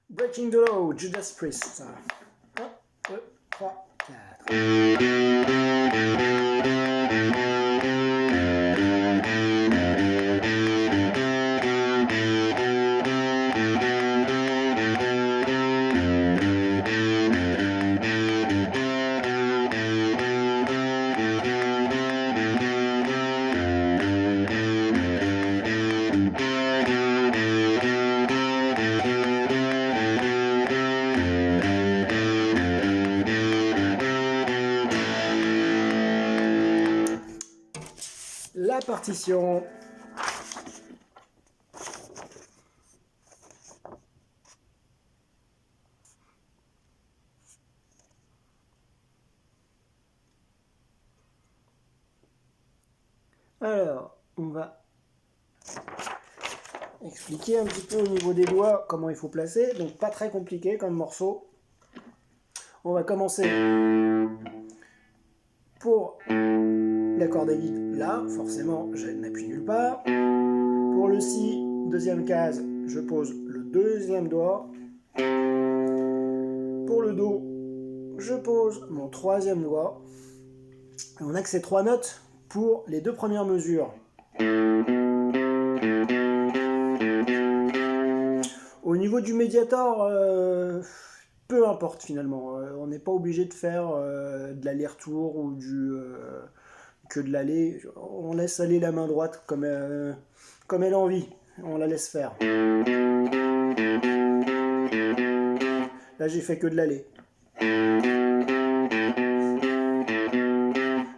Breaking the Law, Judas Priest. 1, 2, 3, 4. La partition. Alors, on va expliquer un petit peu au niveau des doigts comment il faut placer. Donc pas très compliqué comme morceau. On va commencer pour l'accord David là, forcément je n'appuie nulle part. Pour le Si, deuxième case, je pose le deuxième doigt. Pour le Do, je pose mon troisième doigt. Et on a que ces trois notes pour les deux premières mesures. Au niveau du médiator, peu importe finalement. On n'est pas obligé de faire de l'aller-retour ou que de l'aller. On laisse aller la main droite comme elle a envie. On la laisse faire. Là, j'ai fait que de l'aller.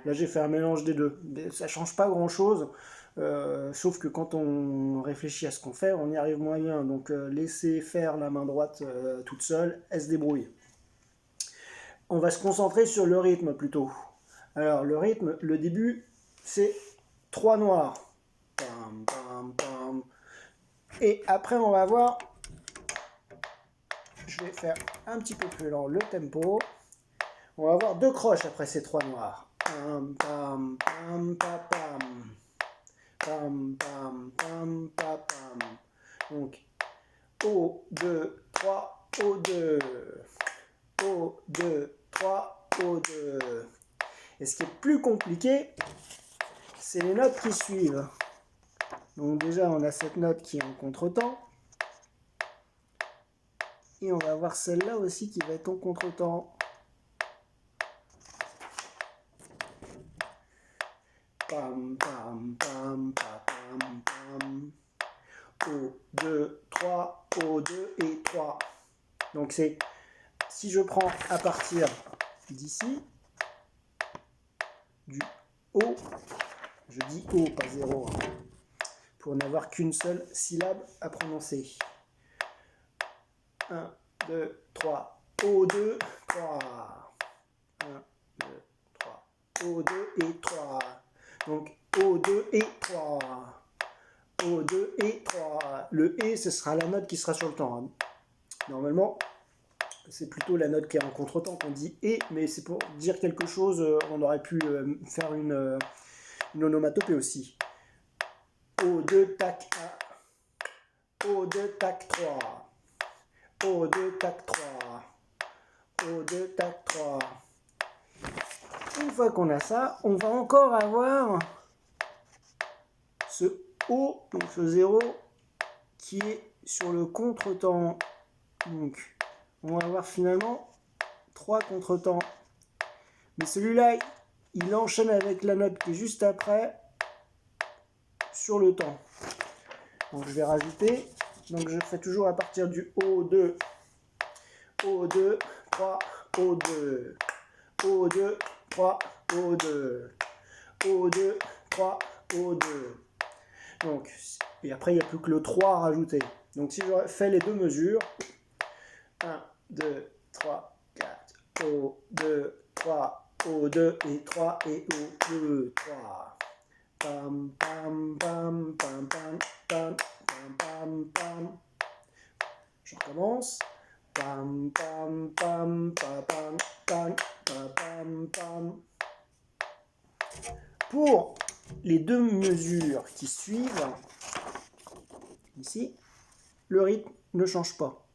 Là, j'ai fait un mélange des deux. Ça change pas grand-chose, sauf que quand on réfléchit à ce qu'on fait, on y arrive moins bien. Donc, laissez faire la main droite toute seule, elle se débrouille. On va se concentrer sur le rythme plutôt. Alors, le rythme, le début, c'est 3 noirs. Pam, pam, pam. Et après, on va voir. Je vais faire un petit peu plus lent le tempo. On va avoir 2 croches après ces 3 noirs. Pam, pam, pam, pam, pam. Pam, pam, pam, pam, pam. Donc, O, 2, 3, O, 2. O, 2, 3, O, 2. Et ce qui est plus compliqué, c'est les notes qui suivent. Donc déjà, on a cette note qui est en contretemps. Et on va voir celle-là aussi qui va être en contretemps. Pam, pam, pam, pam, pam. O, 2, 3, O, 2 et 3. Donc c'est, si je prends à partir d'ici, du O, je dis O, pas 0, hein, pour n'avoir qu'une seule syllabe à prononcer. 1, 2, 3, O2, 3. 1, 2, 3, O2 et 3. Donc O2 et 3. O2 et 3. Le E, ce sera la note qui sera sur le temps. Hein. Normalement, c'est plutôt la note qui est en contretemps qu'on dit E, mais c'est pour dire quelque chose, on aurait pu faire une onomatopée aussi. O2, tac, 1. O2, tac, 3. O2, tac, 3. O2, tac, 3. Une fois qu'on a ça, on va encore avoir ce O, donc ce 0, qui est sur le contretemps. Donc, on va avoir finalement 3 contretemps. Mais celui-là, il enchaîne avec la note qui est juste après sur le temps. Donc, je vais rajouter. Donc, je fais toujours à partir du O2, O2, 3, O2, O2, 3, O2, O2, 3, O2. Donc, et après, il n'y a plus que le 3 à rajouter. Donc, si je fais les deux mesures, 1, 2, 3, 4, O2, 3, O2 et 3 et O2, 3. Pam, pam, pam, pam, pam, pam, pam, pam, pam. Je recommence. Pam, pam, pam, pam, pam, pam, pam, pam. Pour les deux mesures qui suivent, ici, le rythme ne change pas.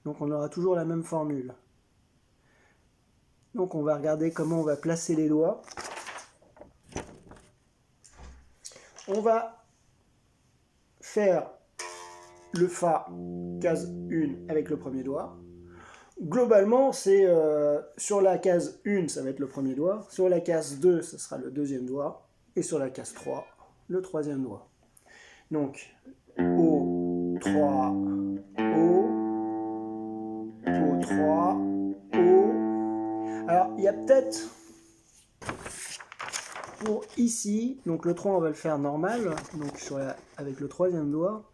Donc on aura toujours la même formule. Donc on va regarder comment on va placer les doigts. On va faire le Fa, case 1 avec le premier doigt. Globalement, c'est sur la case 1, ça va être le premier doigt. Sur la case 2, ce sera le deuxième doigt. Et sur la case 3, le troisième doigt. Donc, O, 3, O, 3, O. Alors, il y a peut-être, pour ici, donc le 3, on va le faire normal, donc avec le troisième doigt.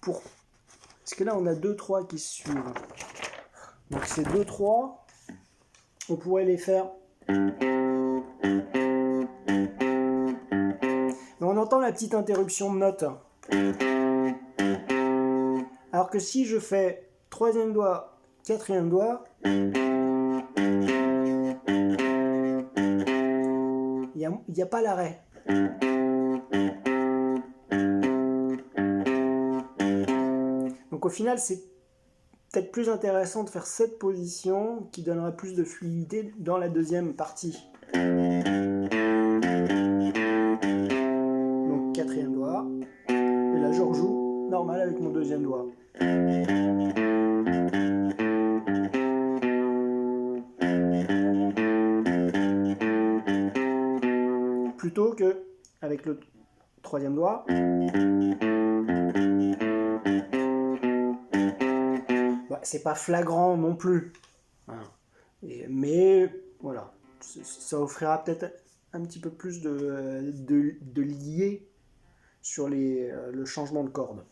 Parce que là, on a 2, 3 qui se suivent. Donc ces 2, 3, on pourrait les faire. Mais on entend la petite interruption de note. Alors que si je fais troisième doigt, quatrième doigt, il n'y a pas l'arrêt. Donc au final, c'est peut-être plus intéressant de faire cette position qui donnera plus de fluidité dans la deuxième partie. Donc quatrième doigt, et là je rejoue normal avec mon deuxième doigt. Plutôt que avec le troisième doigt. C'est pas flagrant non plus. Mais voilà, ça offrira peut-être un petit peu plus de lié sur le changement de corde.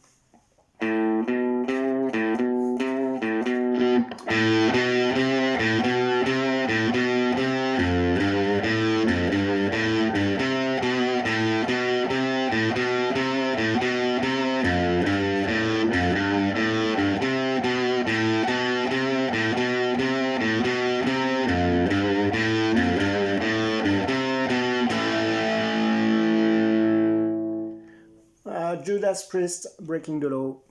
Judas Priest, Breaking the Law.